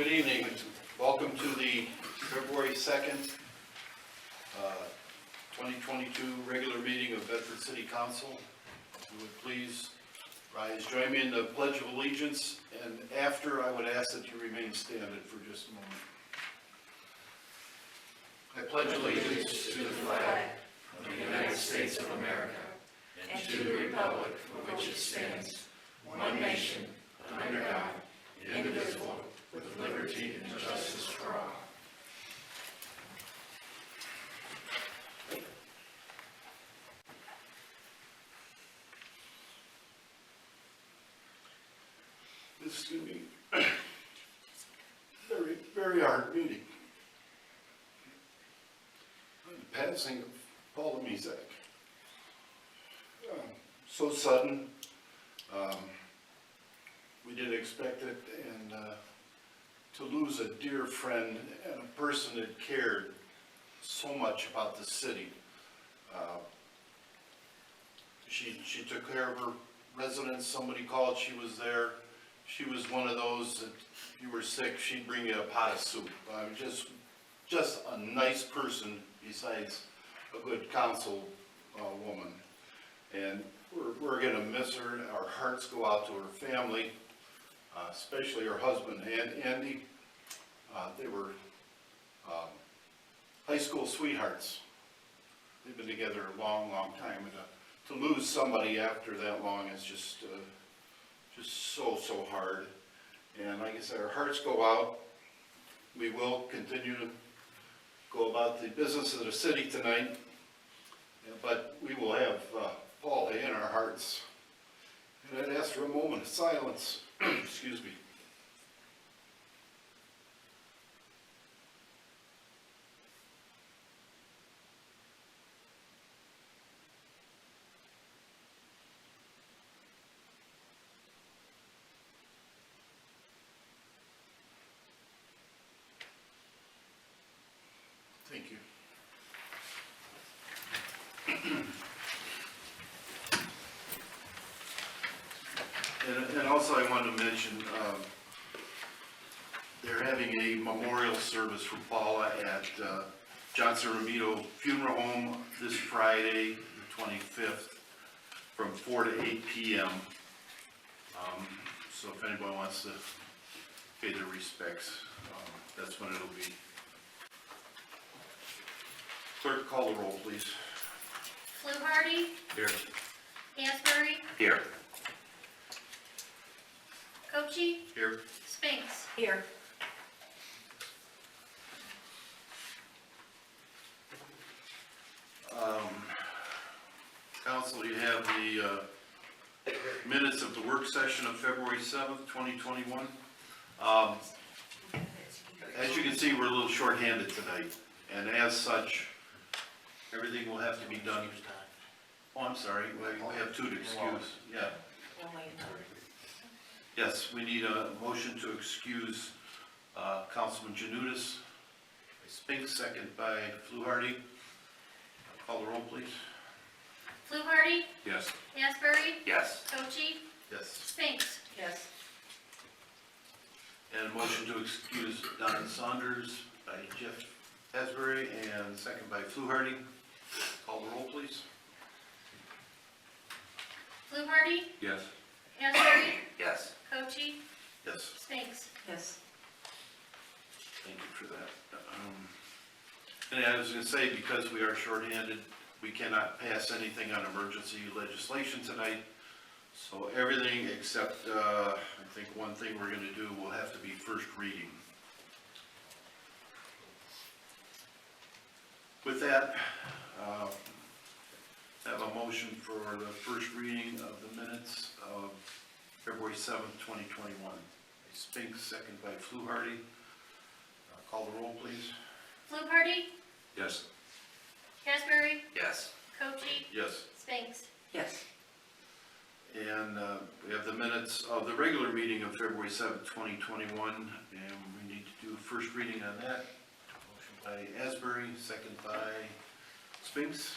Good evening. Welcome to the February 2nd, 2022 regular meeting of Bedford City Council. If you would please rise, join me in the Pledge of Allegiance, and after I would ask that you remain standing for just a moment. I pledge allegiance to the flag of the United States of America and to the republic for which it stands, one nation, under God, indivisible, with liberty and justice for all. This is going to be very, very hard meeting. The passing of Paula Mizak. So sudden. We didn't expect it, and to lose a dear friend and a person that cared so much about the city. She took care of her residents. Somebody called, she was there. She was one of those that if you were sick, she'd bring you a pot of soup. Just a nice person besides a good council woman. And we're gonna miss her. Our hearts go out to her family, especially her husband, Andy. They were high school sweethearts. They've been together a long, long time. And to lose somebody after that long is just so hard. And like I said, our hearts go out. We will continue to go about the business of the city tonight, but we will have Paula in our hearts. And I'd ask for a moment of silence. Excuse me. Thank you. And also I wanted to mention, they're having a memorial service for Paula at Johnson Romito Funeral Home this Friday, the 25th, from 4 to 8 p.m. So if anybody wants to pay their respects, that's when it'll be. Clerk, call the roll, please. Fluharty? Here. Asbury? Here. Cochee? Here. Spinks? Here. Council, you have the minutes of the work session of February 7th, 2021. As you can see, we're a little short-handed tonight, and as such, everything will have to be done. Oh, I'm sorry, we have two to excuse, yeah. Yes, we need a motion to excuse Councilman Janutis. Spinks, second by Fluharty. Call the roll, please. Fluharty? Yes. Asbury? Yes. Cochee? Yes. Spinks? Yes. And a motion to excuse Don Saunders by Jeff Asbury and second by Fluharty. Call the roll, please. Fluharty? Yes. Asbury? Yes. Cochee? Yes. Spinks? Yes. Thank you for that. And I was going to say, because we are shorthanded, we cannot pass anything on emergency legislation tonight. So everything except, I think one thing we're going to do will have to be first reading. With that, have a motion for the first reading of the minutes of February 7th, 2021. Spinks, second by Fluharty. Call the roll, please. Fluharty? Yes. Asbury? Yes. Cochee? Yes. Spinks? Yes. And we have the minutes of the regular meeting of February 7th, 2021, and we need to do first reading on that. Motion by Asbury, second by Spinks.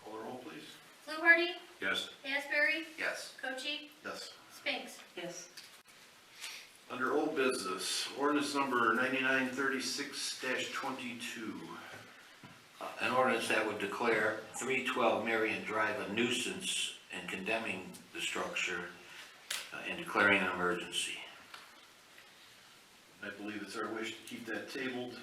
Call the roll, please. Fluharty? Yes. Asbury? Yes. Cochee? Yes. Spinks? Yes. Under old business, ordinance number 9936-22. An ordinance that would declare 312 Marion Drive a nuisance and condemning the structure and declaring an emergency. I believe it's our wish to keep that tabled.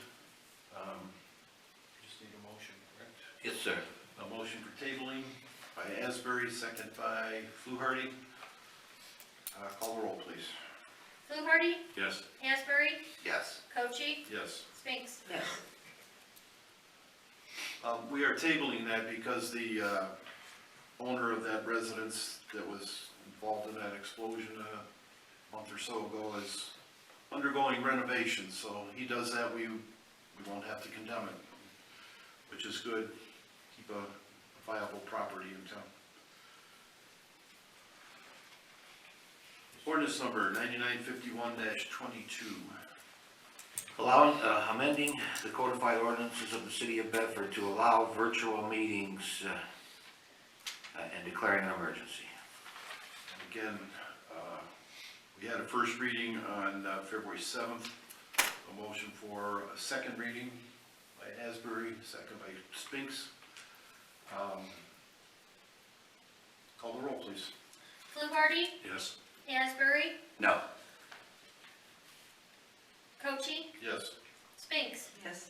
Just need a motion, correct? Yes, sir. A motion for tabling by Asbury, second by Fluharty. Call the roll, please. Fluharty? Yes. Asbury? Yes. Cochee? Yes. Spinks? Yes. We are tabling that because the owner of that residence that was involved in that explosion a month or so ago is undergoing renovation, so he does that, we won't have to condemn it, which is good, keep a viable property in town. Ordinance number 9951-22. Allowing, amending the codified ordinances of the city of Bedford to allow virtual meetings and declaring an emergency. Again, we had a first reading on February 7th, a motion for a second reading by Asbury, second by Spinks. Call the roll, please. Fluharty? Yes. Asbury? No. Cochee? Yes. Spinks? Yes.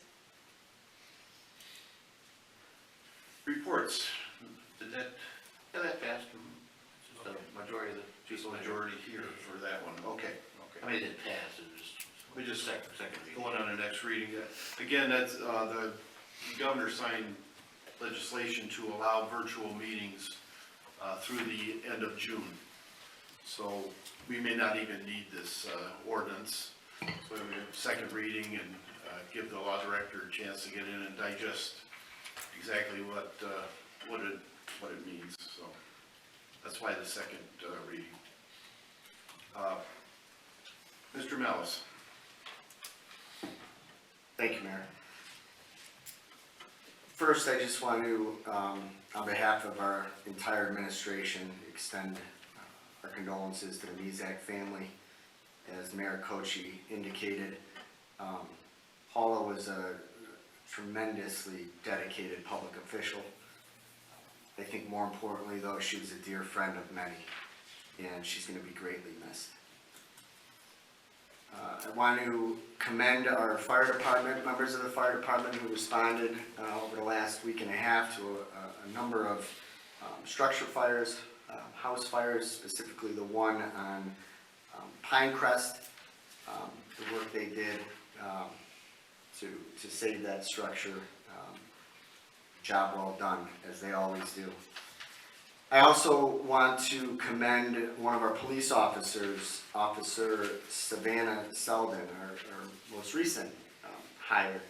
Reports. Did that, Yeah, that passed. It's just the majority of the just people. majority here for that one? Okay, I mean, it passed, it just. We just second reading. going on the next reading. Again, that's, the governor signed legislation to allow virtual meetings through the end of June. So we may not even need this ordinance. So we have second reading and give the law director a chance to get in and digest exactly what it means. So that's why the second reading. Mr. Malice. Thank you, Mayor. First, I just want to, on behalf of our entire administration, extend our condolences to the Mizak family. As Mayor Cochee indicated, Paula was a tremendously dedicated public official. I think more importantly, though, she was a dear friend of many, and she's going to be greatly missed. I want to commend our fire department, members of the fire department who responded over the last week and a half to a number of structure fires, house fires, specifically the one on Pinecrest. The work they did to save that structure, job well done, as they always do. I also want to commend one of our police officers, Officer Savannah Selden, our most recent hire.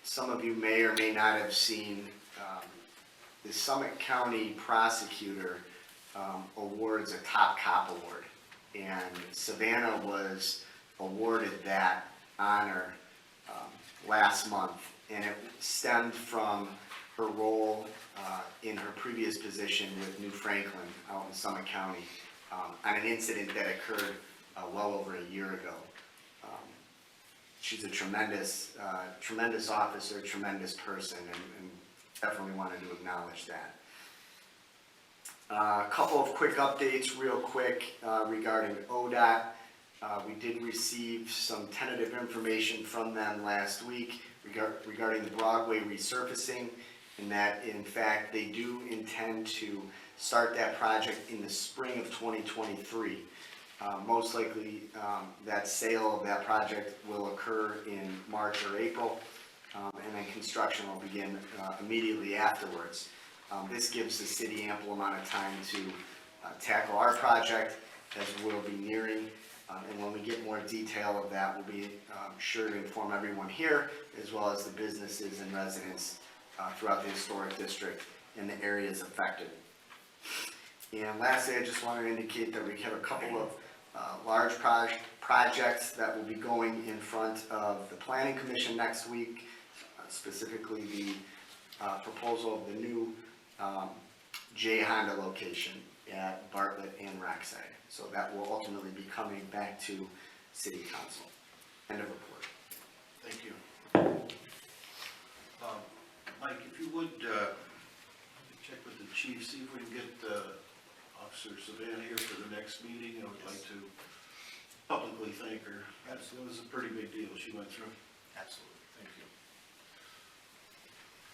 Some of you may or may not have seen the Summit County prosecutor awards a Top Cop Award, and Savannah was awarded that honor last month, and it stemmed from her role in her previous position with New Franklin out in Summit County on an incident that occurred well over a year ago. She's a tremendous officer, tremendous person, and definitely wanted to acknowledge that. A couple of quick updates real quick regarding ODOT. We did receive some tentative information from them last week regarding the Broadway resurfacing, and that in fact they do intend to start that project in the spring of 2023. Most likely that sale of that project will occur in March or April, and then construction will begin immediately afterwards. This gives the city ample amount of time to tackle our project as we'll be nearing, and when we get more detail of that, we'll be sure to inform everyone here, as well as the businesses and residents throughout the historic district and the areas affected. And lastly, I just want to indicate that we have a couple of large projects that will be going in front of the Planning Commission next week, specifically the proposal of the new J Honda location at Bartlett and Rockside. So that will ultimately be coming back to city council. End of report. Thank you. Mike, if you would, check with the chief, see if we can get Officer Savannah here for the next meeting. I would like to publicly thank her. It was a pretty big deal she went through. Absolutely. Thank you.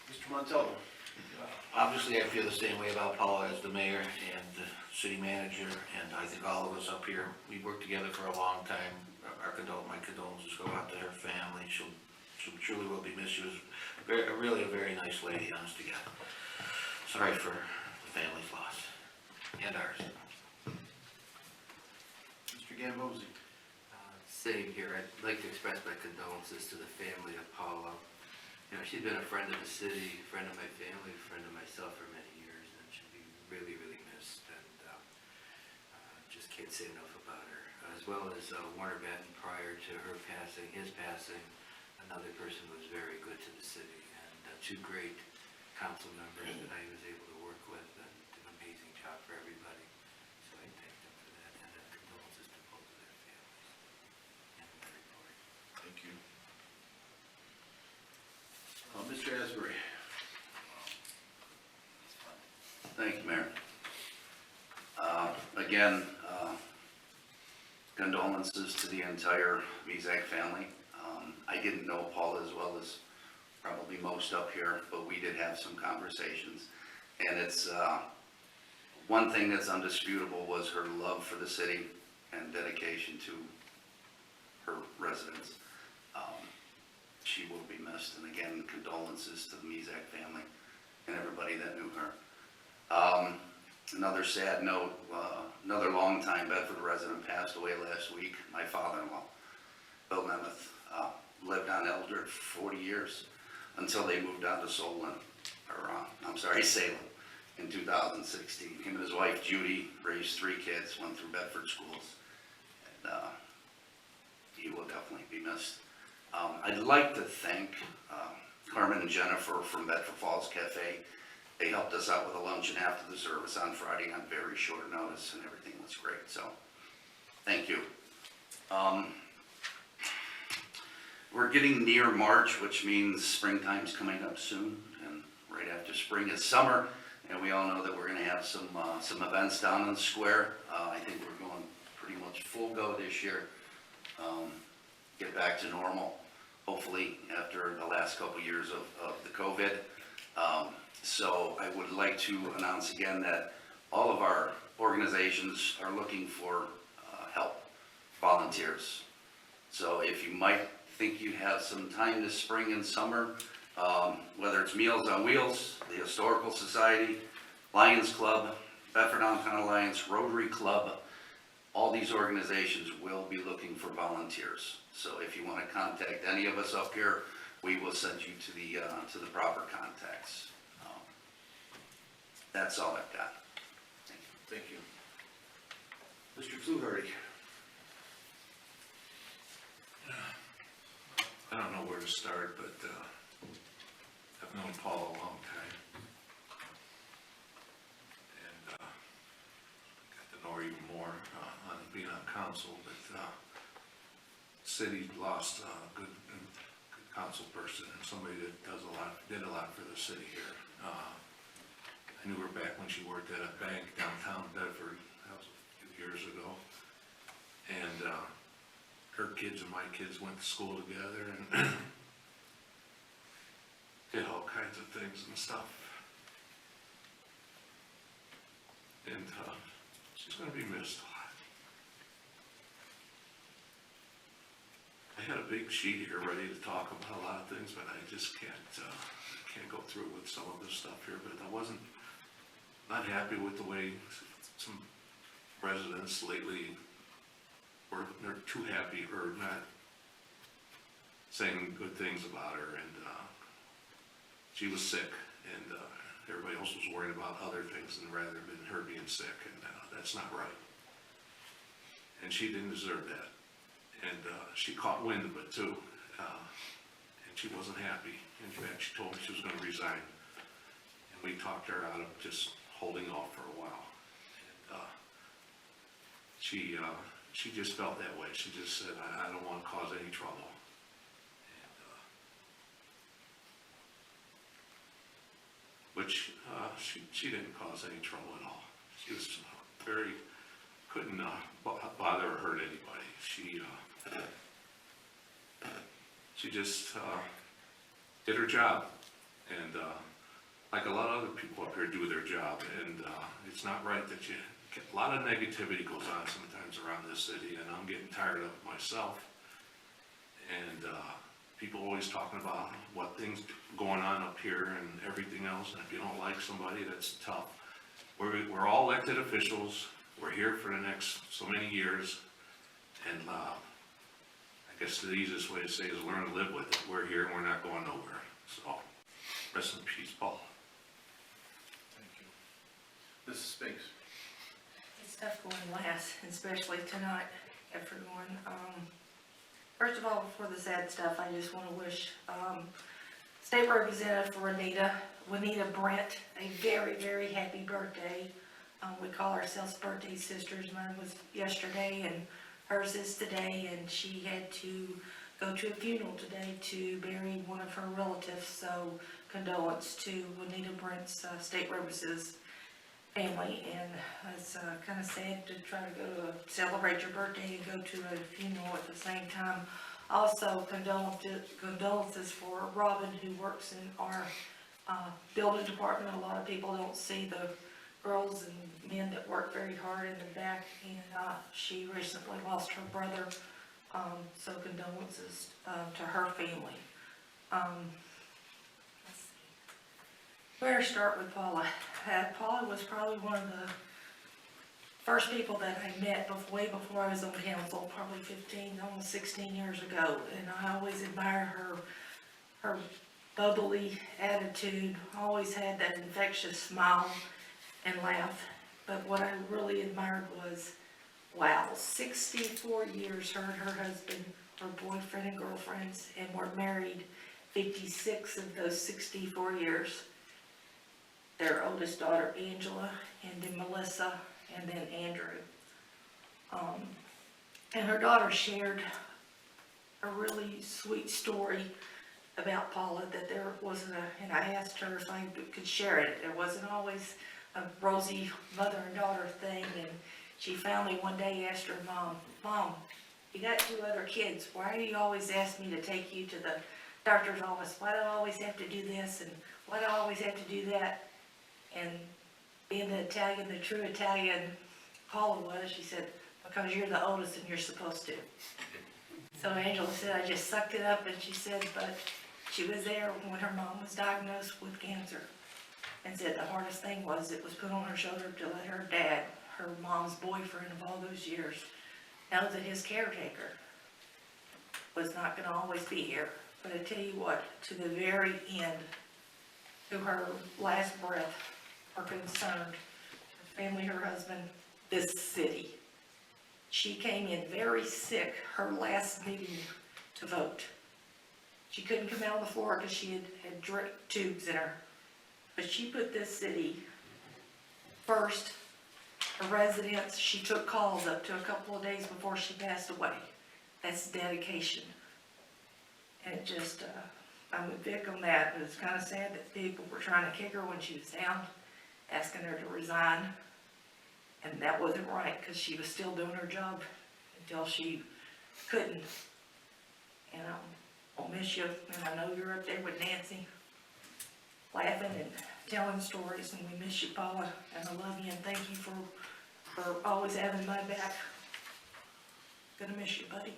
Mr. Montello? Obviously, I feel the same way about Paula as the mayor and the city manager, and I think all of us up here, we worked together for a long time. My condolences go out to her family. She truly will be missed. She was really a very nice lady, honest to God. Sorry for the family's loss, and ours. Mr. Gambosi? Same here. I'd like to express my condolences to the family of Paula. You know, she's been a friend of the city, a friend of my family, a friend of myself for many years, and she'll be really, really missed. And just can't say enough about her. As well as Warner Benton, prior to his passing, another person who was very good to the city, and two great council members that I was able to work with and did an amazing job for everybody. So I thank them for that, and condolences to both of their families. End of report. Thank you. Mr. Asbury? Thank you, Mayor. Again, condolences to the entire Mizak family. I didn't know Paula as well as probably most up here, but we did have some conversations. And it's, one thing that's undisputable was her love for the city and dedication to her residents. She will be missed, and again, condolences to the Mizak family and everybody that knew her. Another sad note, another longtime Bedford resident passed away last week, my father-in-law, Bill Nemeth, lived on Eldred for 40 years until they moved out to Salem in 2016. Him and his wife Judy raised 3 kids, went through Bedford schools, and he will definitely be missed. I'd like to thank Carmen and Jennifer from Bedford Falls Cafe. They helped us out with a luncheon after the service on Friday on very short notice, and everything was great, so thank you. We're getting near March, which means springtime's coming up soon, and right after spring is summer, and we all know that we're gonna have some events down in the square. I think we're going pretty much full go this year. Get back to normal, hopefully, after the last couple years of the COVID. So I would like to announce again that all of our organizations are looking for help, volunteers. So if you might think you have some time this spring and summer, whether it's Meals on Wheels, the Historical Society, Lions Club, Bedford Downtown Alliance, Rotary Club, all these organizations will be looking for volunteers. So if you want to contact any of us up here, we will send you to the proper contacts. That's all I've got. Thank you. Mr. Fluharty? I don't know where to start, but I've known Paul a long time. And got to know her even more on being on council, but city lost a good council person and somebody that did a lot for the city here. I knew her back when she worked at a bank downtown Bedford. That was a few years ago. And her kids and my kids went to school together and did all kinds of things and stuff. And she's going to be missed a lot. I had a big sheet here ready to talk about a lot of things, but I just can't go through with some of this stuff here. But I wasn't not happy with the way some residents lately they're too happy or not saying good things about her, and she was sick, and everybody else was worried about other things rather than her being sick, and that's not right. And she didn't deserve that, and she caught wind of it too, and she wasn't happy. In fact, she told me she was going to resign, and we talked her out of just holding off for a while. And she she just felt that way. She just said, I don't want to cause any trouble. And, which, she didn't cause any trouble at all. She was very, couldn't bother or hurt anybody. She just did her job. And like a lot of other people up here do their job. And it's not right that a lot of negativity goes on sometimes around this city, and I'm getting tired of it myself. And people always talking about what things going on up here and everything else, and if you don't like somebody, that's tough. We're all elected officials, we're here for the next so many years, and I guess the easiest way to say is learn to live with it. We're here and we're not going nowhere, so rest in peace, Paul. Thank you. Mrs. Spinks? It's tough going last, especially tonight, everyone. First of all, before the sad stuff, I just want to wish State Representative for Juanita Brent, a very, very happy birthday. We call ourselves birthday sisters. Mine was yesterday and hers is today, and she had to go to a funeral today to bury one of her relatives, so condolence to Juanita Brent's State Representative's family, and it's kind of sad to try to go to celebrate your birthday and go to a funeral at the same time. Also, condolences for Robin, who works in our building department. A lot of people don't see the girls and men that work very hard in the back, and she recently lost her brother, so condolences to her family. Let's see. Better start with Paula. Paula was probably one of the first people that I met way before I was on council, probably 15, almost 16 years ago, and I always admired her bubbly attitude, always had that infectious smile and laugh. But what I really admired was, wow, 64 years her and her husband were boyfriend and girlfriends, and were married 56 of those 64 years. Their oldest daughter, Angela, and then Melissa, and then Andrew. And her daughter shared a really sweet story about Paula, that there wasn't and I asked her if I could share it. It wasn't always a rosy mother and daughter thing, and she finally one day asked her mom, "Mom, you got 2 other kids. Why do you always ask me to take you to the doctor's office? Why do I always have to do this, and why do I always have to do that?" And being the Italian, the true Italian Paula was, she said, "Because you're the oldest and you're supposed to." So Angela said, "I just sucked it up," and she said, but she was there when her mom was diagnosed with cancer, and said the hardest thing was it was put on her shoulder to let her dad, her mom's boyfriend of all those years, know that his caretaker was not gonna always be here. But I tell you what, to the very end, to her last breath, are concerned, her family, her husband, this city. She came in very sick her last meeting to vote. She couldn't come out on the floor because she had drip tubes in her. But she put this city first. Her residents, she took calls up to a couple of days before she passed away. That's dedication. And it just, I'm with Vic on that. It was kind of sad that people were trying to kick her when she was down, asking her to resign. And that wasn't right, because she was still doing her job until she couldn't. And I'll miss you, and I know you're up there with Nancy, laughing and telling stories, and we miss you, Paula, and I love you, and thank you for always having my back. Gonna miss you, buddy.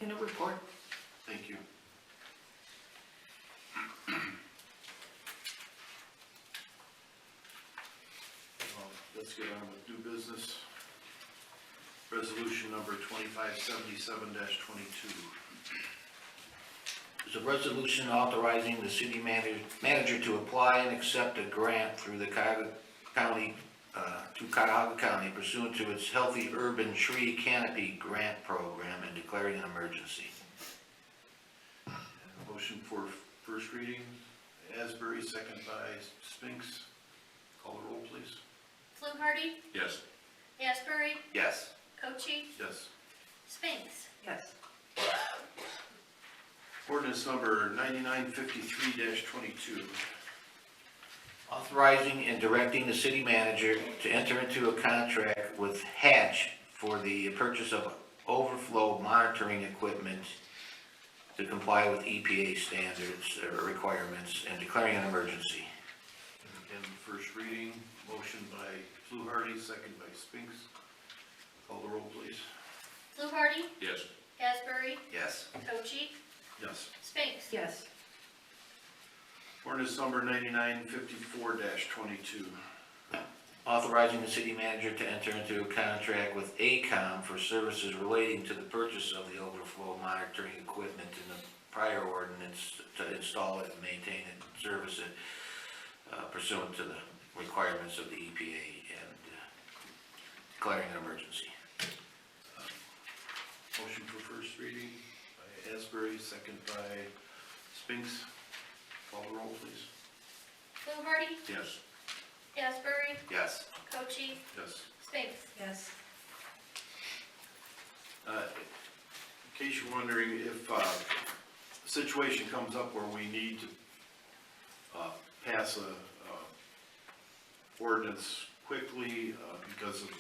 In a report. Thank you. Let's get on with new business. Resolution number 2577-22. It's a resolution authorizing the city manager to apply and accept a grant through the Cuyahoga County, to Cuyahoga County pursuant to its Healthy Urban Tree Canopy Grant Program and declaring an emergency. Motion for first reading, Asbury, second by Spinks. Call the roll, please. Fluharty? Yes. Asbury? Yes. Cochee, Yes. Spinks. Yes. Ordinance number 9953-22. Authorizing and directing the city manager to enter into a contract with Hatch for the purchase of overflow monitoring equipment to comply with EPA standards or requirements and declaring an emergency. Again, first reading, motion by Fluharty, second by Spinks. Call the roll, please. Fluharty, Yes. Asbury, Yes. Cochee, Yes. Spinks. Yes. Ordinance number 9954-22. Authorizing the city manager to enter into a contract with ACOM for services relating to the purchase of the overflow monitoring equipment in the prior ordinance to install it and maintain it and service it pursuant to the requirements of the EPA and declaring an emergency. Motion for first reading by Asbury, second by Spinks. Call the roll, please. Fluharty, Yes. Asbury, Yes. Cochee, Yes. Spinks. Yes. In case you're wondering, if a situation comes up where we need to pass a ordinance quickly because of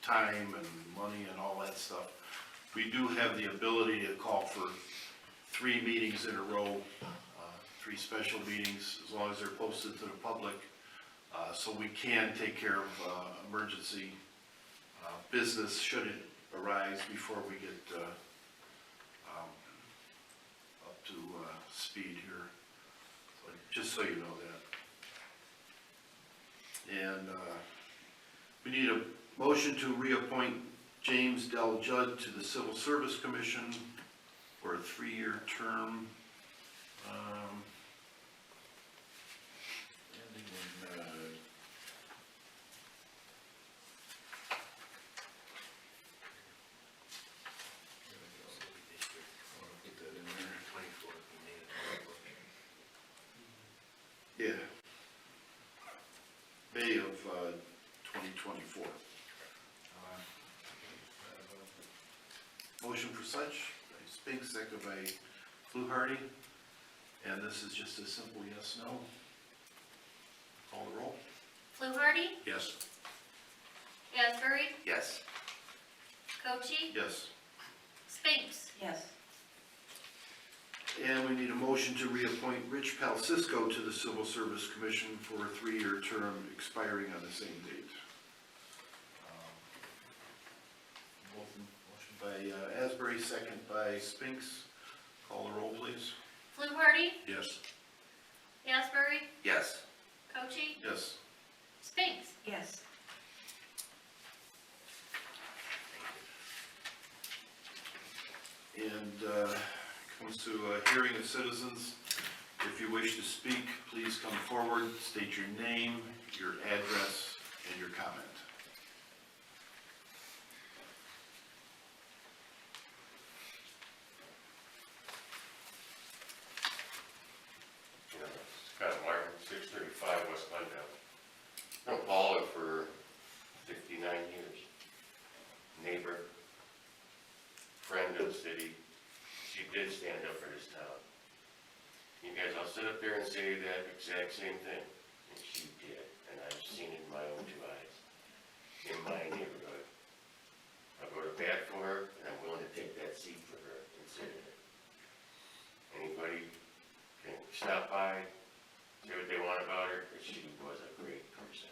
time and money and all that stuff, we do have the ability to call for 3 meetings in a row, 3 special meetings, as long as they're posted to the public, so we can take care of emergency business should it arise before we get up to speed here. So just so you know that. And we need a motion to reappoint James Del Judd to the Civil Service Commission for a 3-year term. Ending in, put that in there. 24th, we made it. Yeah. May of 2024. Motion for such, by Spinks, second by Fluharty. And this is just a simple yes, no. Call the roll. Fluharty, Yes. Asbury, Yes. Cochee, Yes. Spinks. Yes. And we need a motion to reappoint Rich Palcisco to the Civil Service Commission for a 3-year term expiring on the same date. Motion by Asbury, second by Spinks. Call the roll, please. Fluharty, Yes. Asbury, Yes. Cochee, Yes. Spinks. Yes. And comes to a hearing of citizens. If you wish to speak, please come forward, state your name, your address, and your comment. Scott Martin, 635 West Glendale. Known Paula for 59 years. Neighbor, friend of the city. She did stand up for this town. You guys all sit up there and say that exact same thing, and she did, and I've seen it in my own 2 eyes, in my neighborhood. I'll go to bat for her, and I'm willing to take that seat for her and sit in it. Anybody can stop by, say what they want about her, but she was a great person.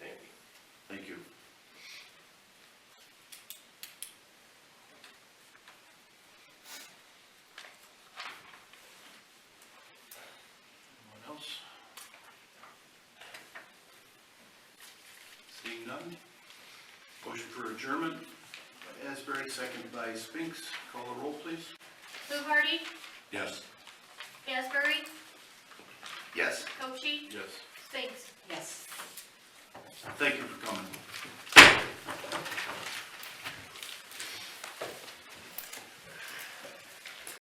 Thank you. Thank you. Anyone else? Seeing none? Motion for adjournment by Asbury, second by Spinks. Call the roll, please. Fluharty, Yes. Asbury, Yes. Cochee, Yes. Spinks. Yes. Thank you for coming.